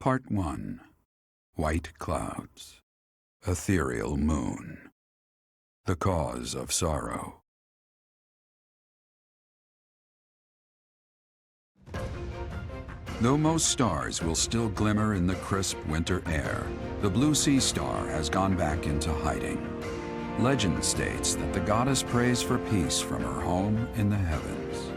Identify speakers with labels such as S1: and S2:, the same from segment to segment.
S1: Part 1. White Clouds. Ethereal Moon. The Cause of Sorrow. Though most stars will still glimmer in the crisp winter air, the blue sea star has gone back into hiding. Legend states that the goddess prays for peace from her home in the heavens.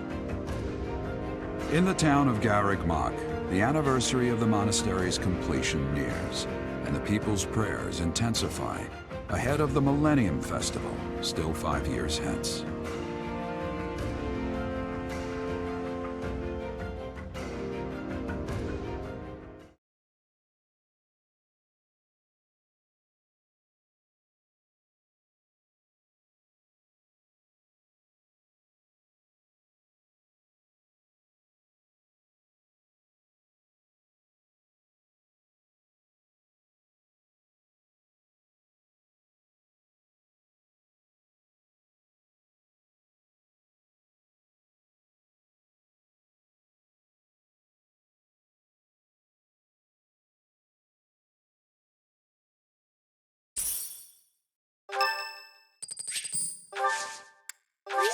S1: In the town of Garreg-Mach, the anniversary of the monastery's completion nears, and the people's prayers intensify ahead of the Millennium Festival, still 5 years hence.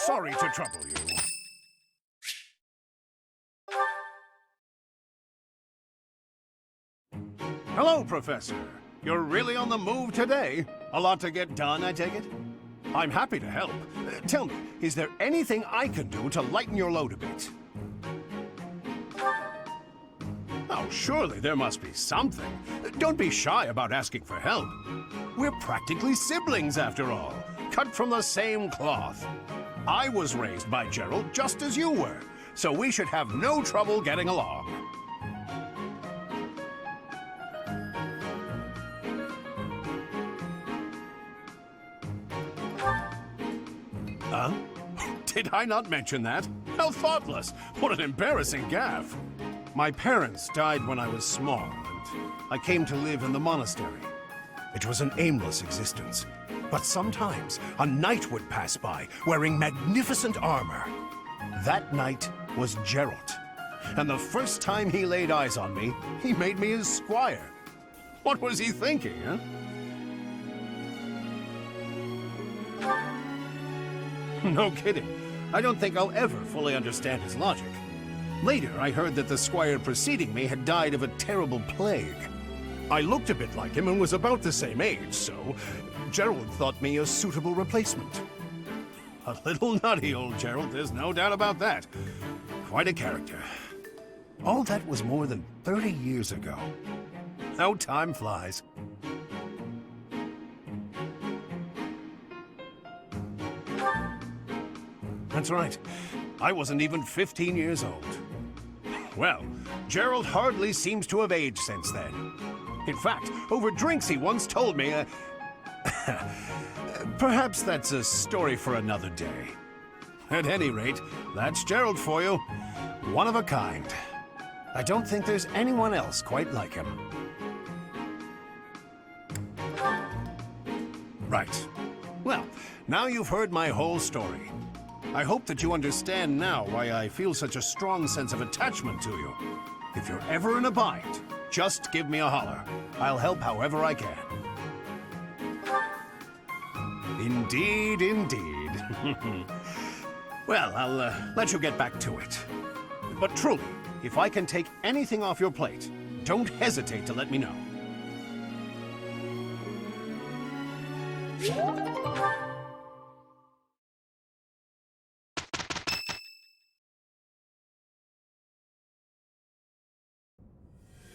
S2: Sorry to trouble you. Hello, Professor. You're really on the move today. A lot to get done, I take it? I'm happy to help. Tell me, is there anything I can do to lighten your load a bit? Oh, surely there must be something. Don't be shy about asking for help. We're practically siblings, after all, cut from the same cloth. I was raised by Gerald just as you were, so we should have no trouble getting along. Huh? Did I not mention that? How thoughtless! What an embarrassing gaffe! My parents died when I was small, and I came to live in the monastery. It was an aimless existence. But sometimes a knight would pass by, wearing magnificent armor. That knight was Gerald. And the first time he laid eyes on me, he made me his squire. What was he thinking, huh? No kidding. I don't think I'll ever fully understand his logic. Later, I heard that the squire preceding me had died of a terrible plague. I looked a bit like him and was about the same age, so Gerald thought me a suitable replacement. A little nutty, old Gerald, there's no doubt about that. Quite a character. All that was more than 30 years ago. How time flies. That's right. I wasn't even 15 years old. Well, Gerald hardly seems to have aged since then. In fact, over drinks he once told me, perhaps that's a story for another day. At any rate, that's Gerald for you. One of a kind. I don't think there's anyone else quite like him. Right. Well, now you've heard my whole story. I hope that you understand now why I feel such a strong sense of attachment to you. If you're ever in a bind, just give me a holler. I'll help however I can. Indeed, indeed. Well, I'll let you get back to it. But truly, if I can take anything off your plate, don't hesitate to let me know.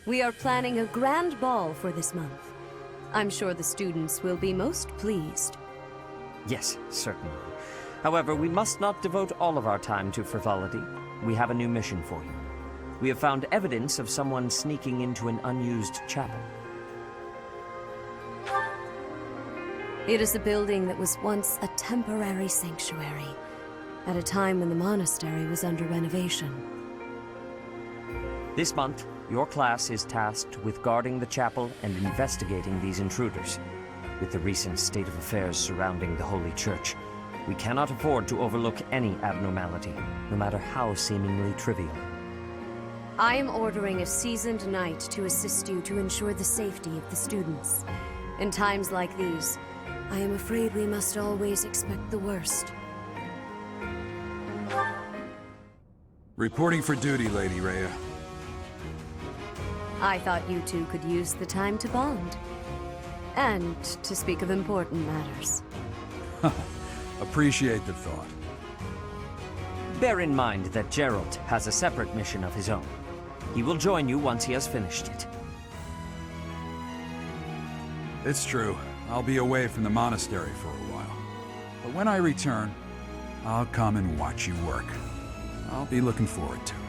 S3: We are planning a grand ball for this month. I'm sure the students will be most pleased.
S4: Yes, certainly. However, we must not devote all of our time to frivolity. We have a new mission for you. We have found evidence of someone sneaking into an unused chapel.
S3: It is a building that was once a temporary sanctuary, at a time when the monastery was under renovation.
S4: This month, your class is tasked with guarding the chapel and investigating these intruders. With the recent state of affairs surrounding the Holy Church, we cannot afford to overlook any abnormality, no matter how seemingly trivial.
S3: I am ordering a seasoned knight to assist you to ensure the safety of the students. In times like these, I am afraid we must always expect the worst.
S1: Reporting for duty, Lady Rhea.
S3: I thought you two could use the time to bond. And to speak of important matters.
S1: Appreciate the thought.
S4: Bear in mind that Gerald has a separate mission of his own. He will join you once he has finished it.
S1: It's true. I'll be away from the monastery for a while. But when I return, I'll come and watch you work. I'll be looking forward to it.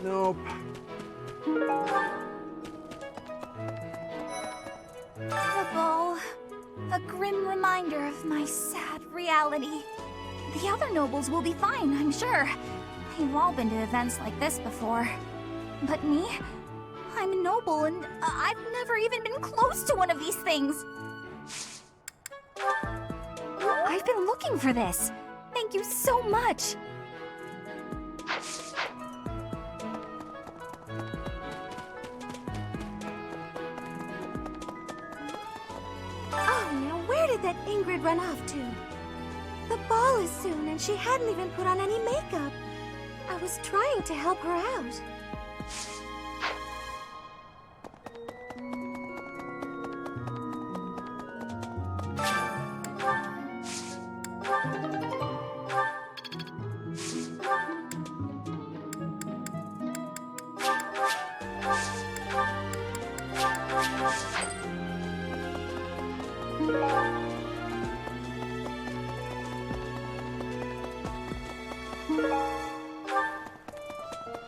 S2: Nope.
S5: The ball. A grim reminder of my sad reality. The other nobles will be fine, I'm sure. They've all been to events like this before. But me? I'm a noble and I've never even been close to one of these things. I've been looking for this. Thank you so much. Oh, now where did that Ingrid run off to? The ball is soon and she hadn't even put on any makeup. I was trying to help her out.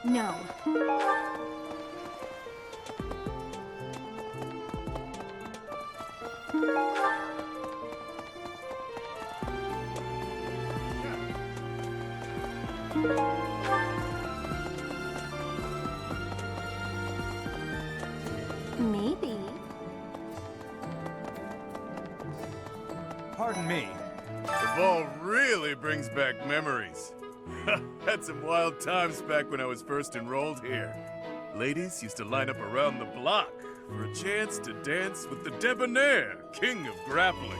S5: No. Maybe.
S6: Pardon me.
S7: The ball really brings back memories. Had some wild times back when I was first enrolled here. Ladies used to line up around the block for a chance to dance with the debonair king of grappling.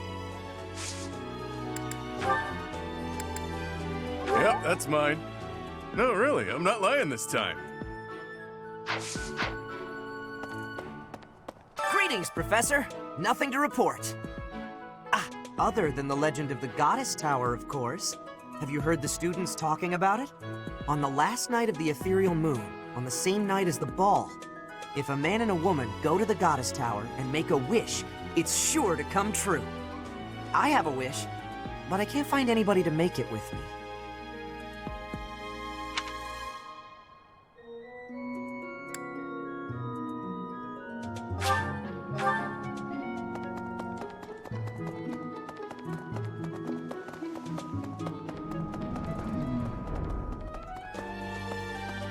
S7: Yep, that's mine. No, really, I'm not lying this time.
S6: Greetings, Professor. Nothing to report. Other than the legend of the Goddess Tower, of course. Have you heard the students talking about it? On the last night of the ethereal moon, on the same night as the ball, if a man and a woman go to the Goddess Tower and make a wish, it's sure to come true. I have a wish, but I can't find anybody to make it with me.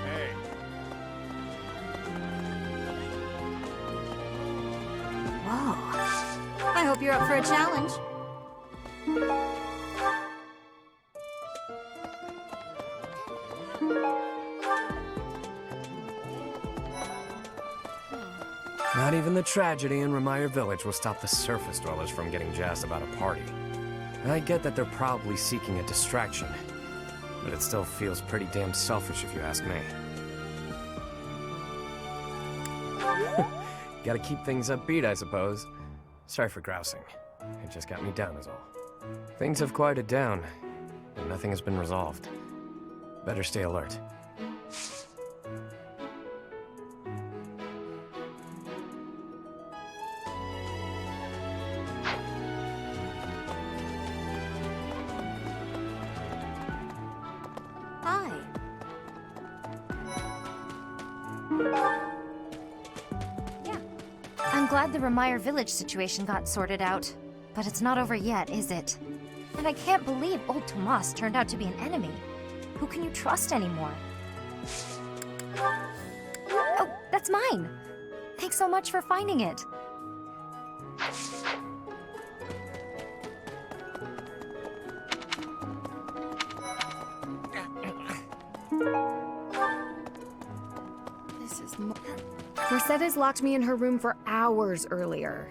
S7: Hey,
S5: Whoa. I hope you're up for a challenge.
S8: Not even the tragedy in Remire Village will stop the surface dwellers from getting jazzed about a party. I get that they're probably seeking a distraction, but it still feels pretty damn selfish if you ask me. Gotta keep things upbeat, I suppose. Sorry for grousing. It just got me down is all. Things have quieted down, but nothing has been resolved. Better stay alert.
S3: Hi.
S5: Yeah. I'm glad the Remire Village situation got sorted out. But it's not over yet, is it? And I can't believe old Tomas turned out to be an enemy. Who can you trust anymore? Oh, that's mine! Thanks so much for finding it.
S3: This is Mercedes locked me in her room for hours earlier.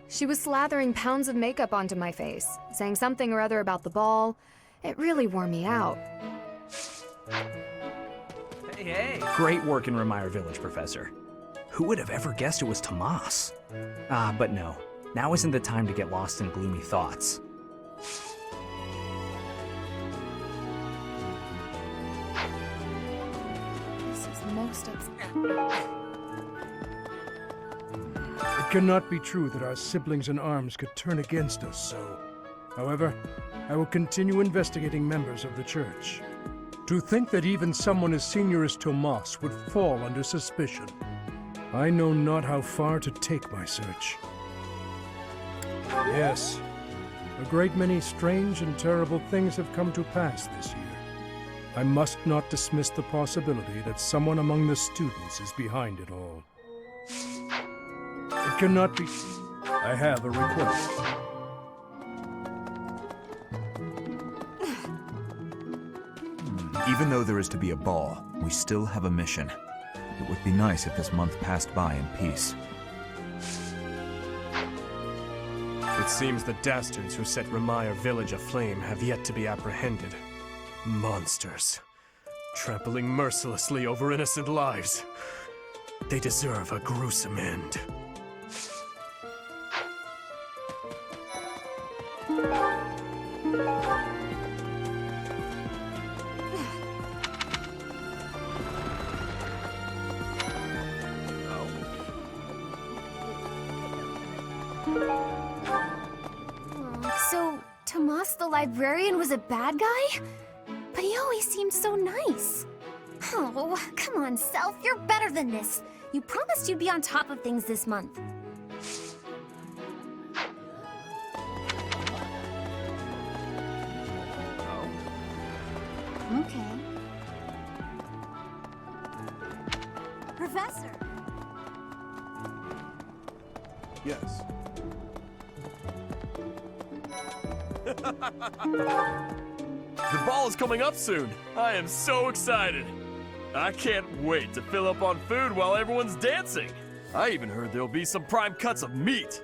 S3: She was slathering pounds of makeup onto my face, saying something or other about the ball. It really wore me out.
S9: Hey. Great work in Remire Village, Professor. Who would have ever guessed it was Tomas? But no. Now isn't the time to get lost in gloomy thoughts.
S3: This is most upsetting.
S10: It cannot be true that our siblings in arms could turn against us so. However, I will continue investigating members of the Church. To think that even someone as senior as Tomas would fall under suspicion. I know not how far to take my search. Yes, a great many strange and terrible things have come to pass this year. I must not dismiss the possibility that someone among the students is behind it all. It cannot be. I have a request.
S11: Even though there is to be a ball, we still have a mission. It would be nice if this month passed by in peace.
S12: It seems the dastards who set Remire Village aflame have yet to be apprehended. Monsters. Trampling mercilessly over innocent lives. They deserve a gruesome end.
S5: So, Tomas the librarian was a bad guy? But he always seemed so nice. Oh, come on, Self, you're better than this. You promised you'd be on top of things this month. Okay. Professor!
S2: Yes.
S12: The ball is coming up soon. I am so excited. I can't wait to fill up on food while everyone's dancing. I even heard there'll be some prime cuts of meat.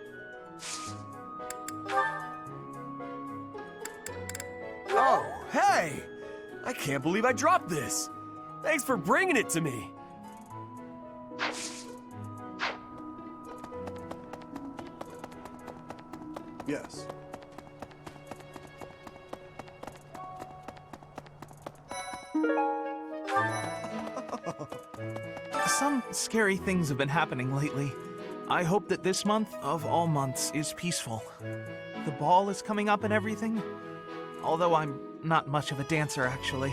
S12: Oh, hey! I can't believe I dropped this. Thanks for bringing it to me.
S2: Yes.
S13: Some scary things have been happening lately. I hope that this month, of all months, is peaceful. The ball is coming up and everything. Although I'm not much of a dancer, actually.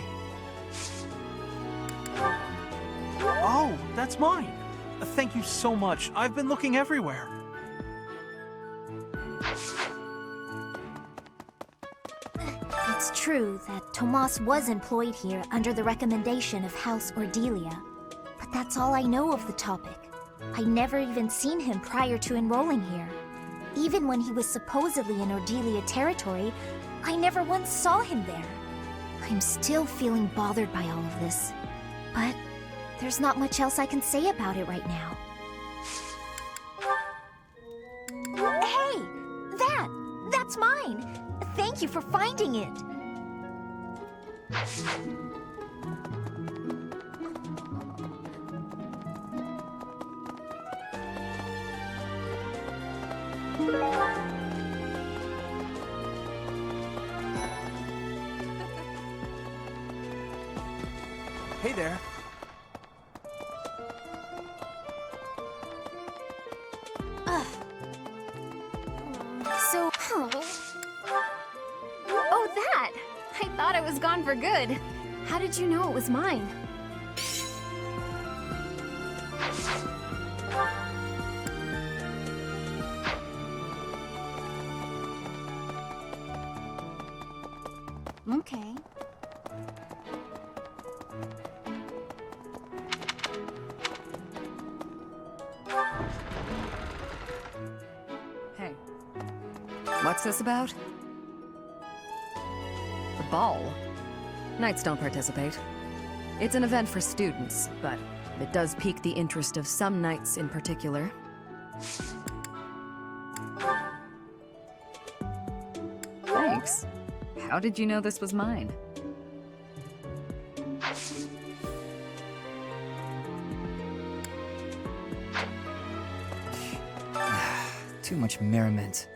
S13: Oh, that's mine! Thank you so much. I've been looking everywhere.
S5: It's true that Tomas was employed here under the recommendation of House Ordelia. But that's all I know of the topic. I never even seen him prior to enrolling here. Even when he was supposedly in Ordelia territory, I never once saw him there. I'm still feeling bothered by all of this. But there's not much else I can say about it right now. Hey! That's mine! Thank you for finding it!
S6: Hey there.
S3: Oh, that! I thought I was gone for good. How did you know it was mine?
S5: Okay.
S14: Hey. What's this about? The ball? Knights don't participate. It's an event for students, but it does pique the interest of some knights in particular. Thanks. How did you know this was mine?
S15: Too much merriment.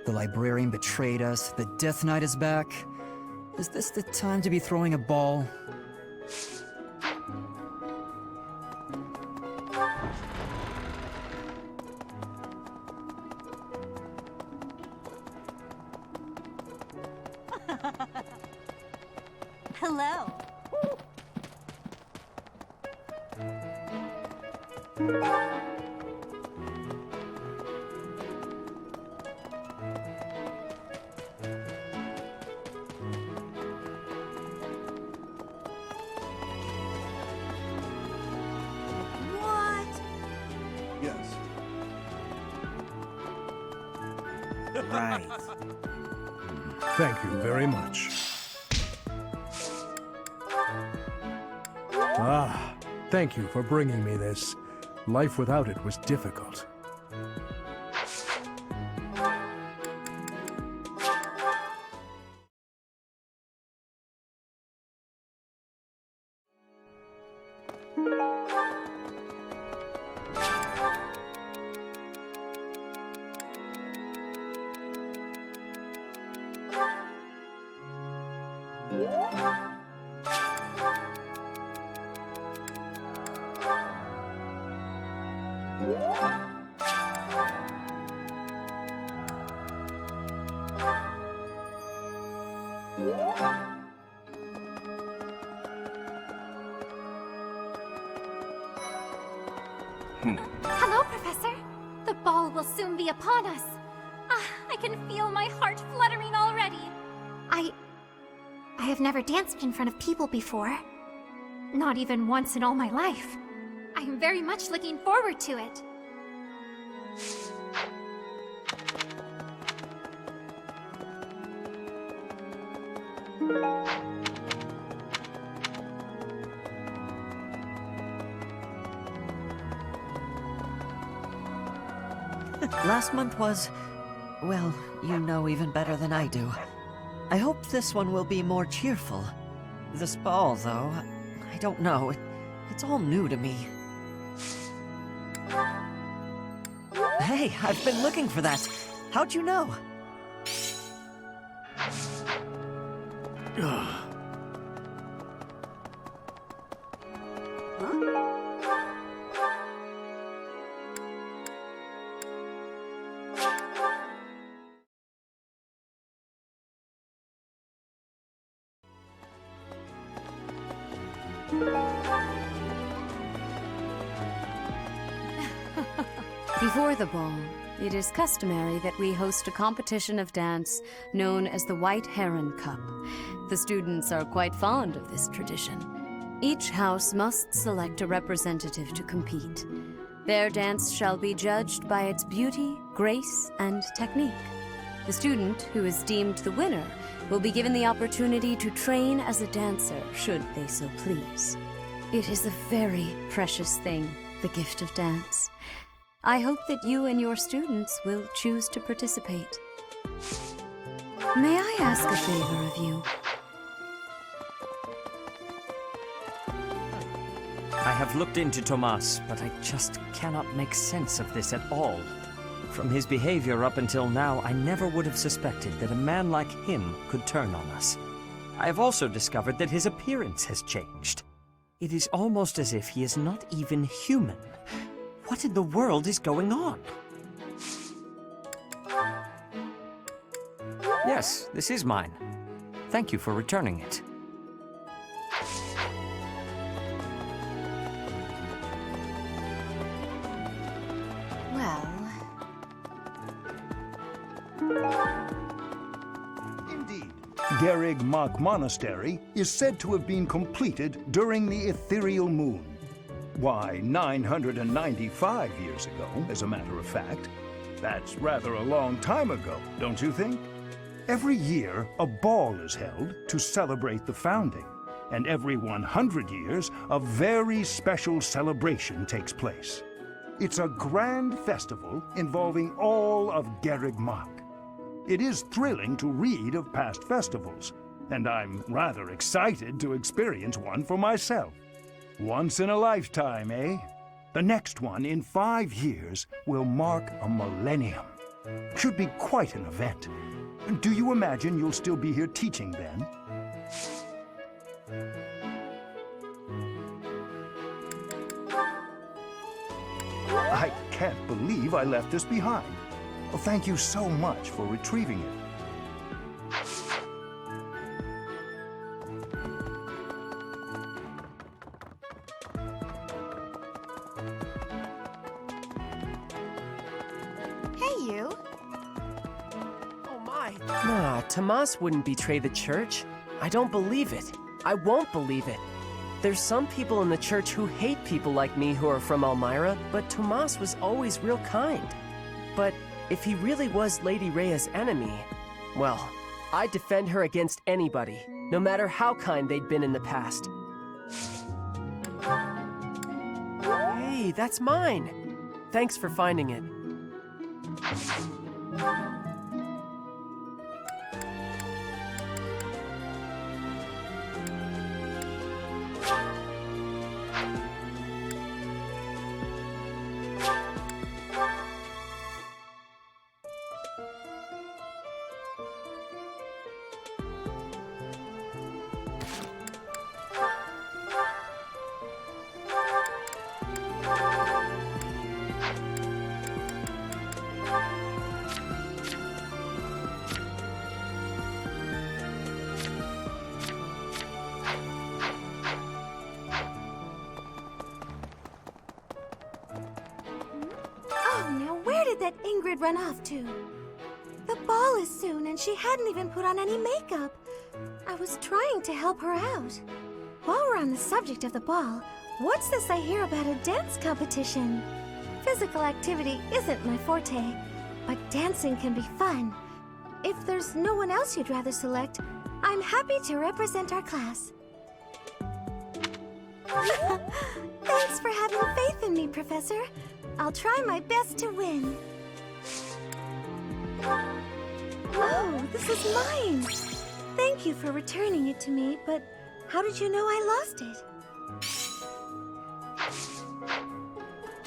S15: The librarian betrayed us, the Death Knight is back. Is this the time to be throwing a ball?
S5: Hello.
S7: Yes.
S6: Right.
S10: Thank you very much. Ah, thank you for bringing me this. Life without it was difficult.
S5: Hello, Professor. The ball will soon be upon us. I can feel my heart fluttering already. I have never danced in front of people before. Not even once in all my life. I am very much looking forward to it.
S4: Last month was... well, you know even better than I do. I hope this one will be more cheerful. This ball, though, I don't know. It's all new to me. Hey, I've been looking for that. How'd you know?
S16: Before the ball, it is customary that we host a competition of dance known as the White Heron Cup. The students are quite fond of this tradition. Each house must select a representative to compete. Their dance shall be judged by its beauty, grace, and technique. The student who is deemed the winner will be given the opportunity to train as a dancer, should they so please. It is a very precious thing, the gift of dance. I hope that you and your students will choose to participate. May I ask a favor of you?
S4: I have looked into Tomas, but I just cannot make sense of this at all. From his behavior up until now, I never would have suspected that a man like him could turn on us. I have also discovered that his appearance has changed. It is almost as if he is not even human. What in the world is going on? Yes, this is mine. Thank you for returning it.
S3: Well...
S17: Indeed. Garrig Mach Monastery is said to have been completed during the ethereal moon. Why, 995 years ago, as a matter of fact. That's rather a long time ago, don't you think? Every year, a ball is held to celebrate the founding, and every 100 years, a very special celebration takes place. It's a grand festival involving all of Garrig Mach. It is thrilling to read of past festivals, and I'm rather excited to experience one for myself. Once in a lifetime, eh? The next one, in 5 years, will mark a millennium. Should be quite an event. Do you imagine you'll still be here teaching then? I can't believe I left this behind. Well, thank you so much for retrieving it.
S18: Hey, you.
S19: Oh my. Nah, Tomas wouldn't betray the church. I don't believe it. I won't believe it. There's some people in the church who hate people like me who are from Elmira, but Tomas was always real kind. But if he really was Lady Rhea's enemy, well, I'd defend her against anybody, no matter how kind they'd been in the past. Hey, that's mine. Thanks for finding it.
S18: That Ingrid run off to? The ball is soon, and she hadn't even put on any makeup. I was trying to help her out. While we're on the subject of the ball, what's this I hear about a dance competition? Physical activity isn't my forte, but dancing can be fun. If there's no one else you'd rather select, I'm happy to represent our class. Thanks for having faith in me, Professor. I'll try my best to win. Oh, this is mine. Thank you for returning it to me, but how did you know I lost it?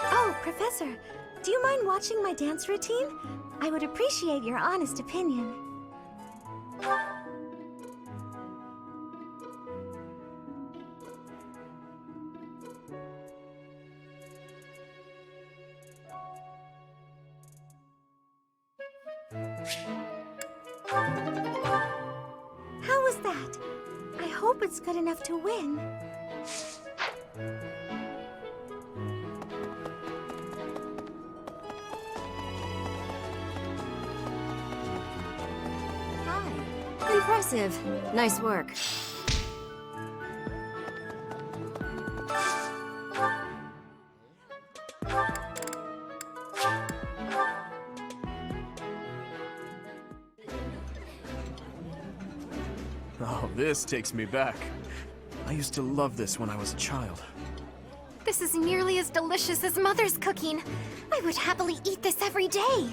S18: Oh, Professor, do you mind watching my dance routine? I would appreciate your honest opinion. How was that? I hope it's good enough to win.
S16: Hi. Impressive. Nice work.
S12: This takes me back. I used to love this when I was a child.
S18: This is nearly as delicious as Mother's cooking. I would happily eat this every day.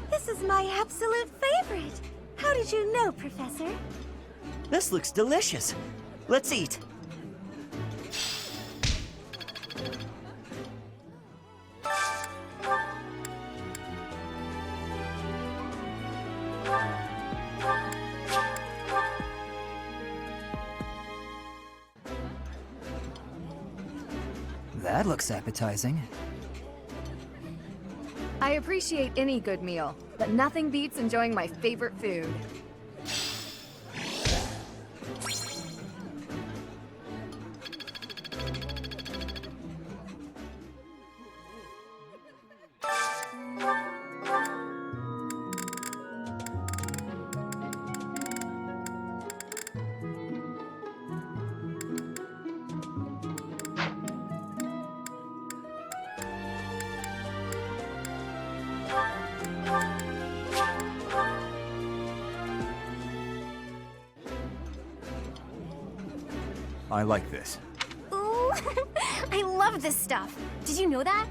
S18: This is my absolute favorite. How did you know, Professor?
S4: This looks delicious. Let's eat.
S15: That looks appetizing.
S3: I appreciate any good meal, but nothing beats enjoying my favorite food.
S11: I like this.
S18: Ooh, I love this stuff. Did you know that?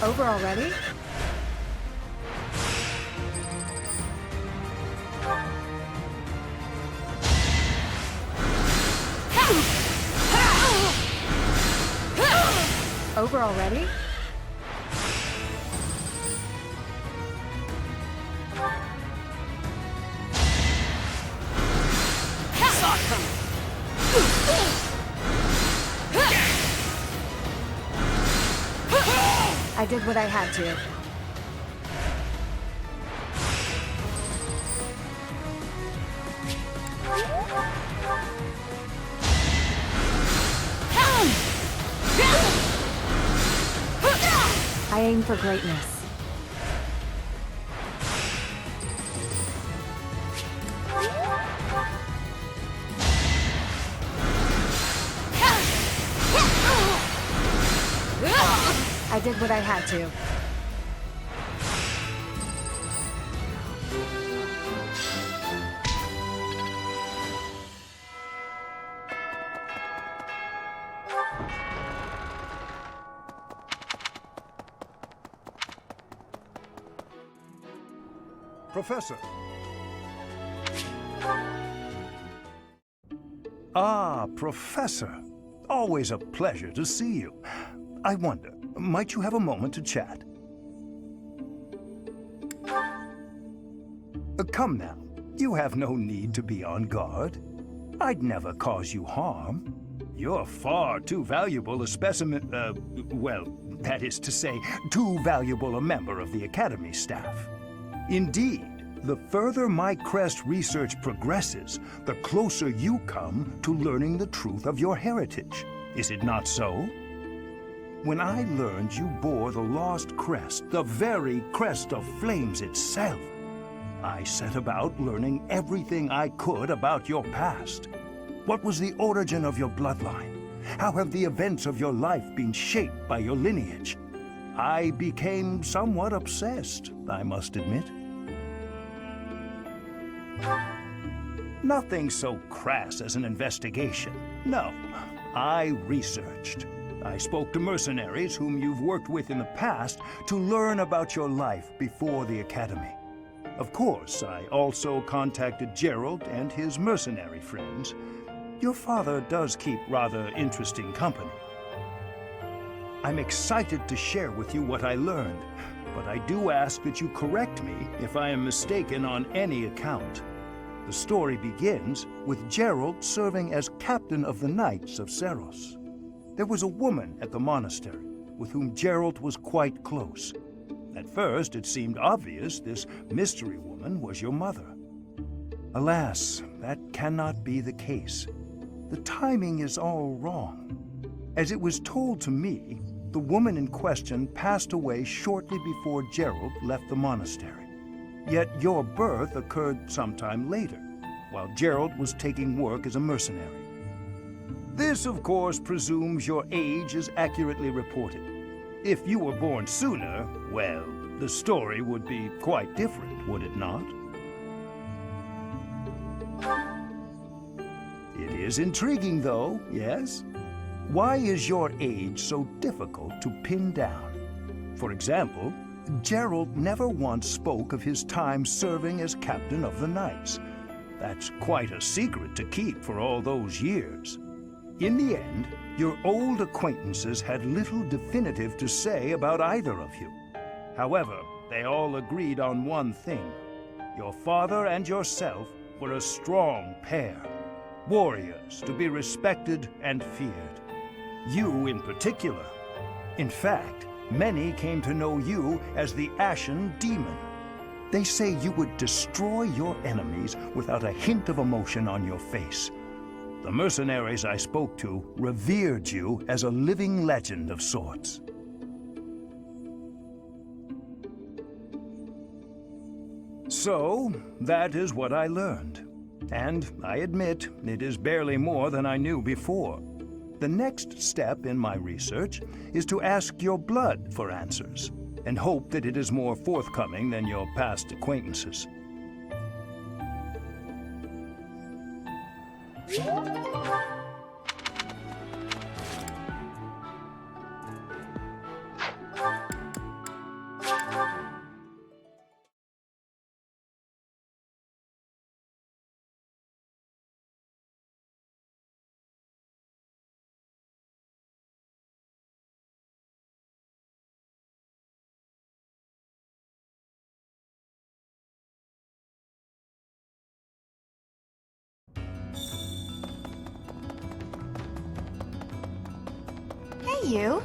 S18: Over already? Over already? I did what I had to. I aim for greatness. I did what I had to.
S17: Professor. Ah, Professor. Always a pleasure to see you. I wonder, might you have a moment to chat? Come now. You have no need to be on guard. I'd never cause you harm. You're far too valuable a specimen, well, that is to say, too valuable a member of the Academy staff. Indeed, the further my crest research progresses, the closer you come to learning the truth of your heritage. Is it not so? When I learned you bore the lost crest, the very crest of flames itself, I set about learning everything I could about your past. What was the origin of your bloodline? How have the events of your life been shaped by your lineage? I became somewhat obsessed, I must admit. Nothing so crass as an investigation. No, I researched. I spoke to mercenaries whom you've worked with in the past to learn about your life before the Academy. Of course, I also contacted Gerald and his mercenary friends. Your father does keep rather interesting company. I'm excited to share with you what I learned, but I do ask that you correct me if I am mistaken on any account. The story begins with Gerald serving as captain of the Knights of Seros. There was a woman at the monastery with whom Gerald was quite close. At first, it seemed obvious this mystery woman was your mother. Alas, that cannot be the case. The timing is all wrong. As it was told to me, the woman in question passed away shortly before Gerald left the monastery. Yet your birth occurred sometime later, while Gerald was taking work as a mercenary. This, of course, presumes your age is accurately reported. If you were born sooner, well, the story would be quite different, would it not? It is intriguing, though, yes? Why is your age so difficult to pin down? For example, Gerald never once spoke of his time serving as captain of the Knights. That's quite a secret to keep for all those years. In the end, your old acquaintances had little definitive to say about either of you. However, they all agreed on one thing. Your father and yourself were a strong pair. Warriors to be respected and feared. You in particular. In fact, many came to know you as the Ashen Demon. They say you would destroy your enemies without a hint of emotion on your face. The mercenaries I spoke to revered you as a living legend of sorts. So, that is what I learned. And I admit, it is barely more than I knew before. The next step in my research is to ask your blood for answers, and hope that it is more forthcoming than your past acquaintances.
S18: Hey, you.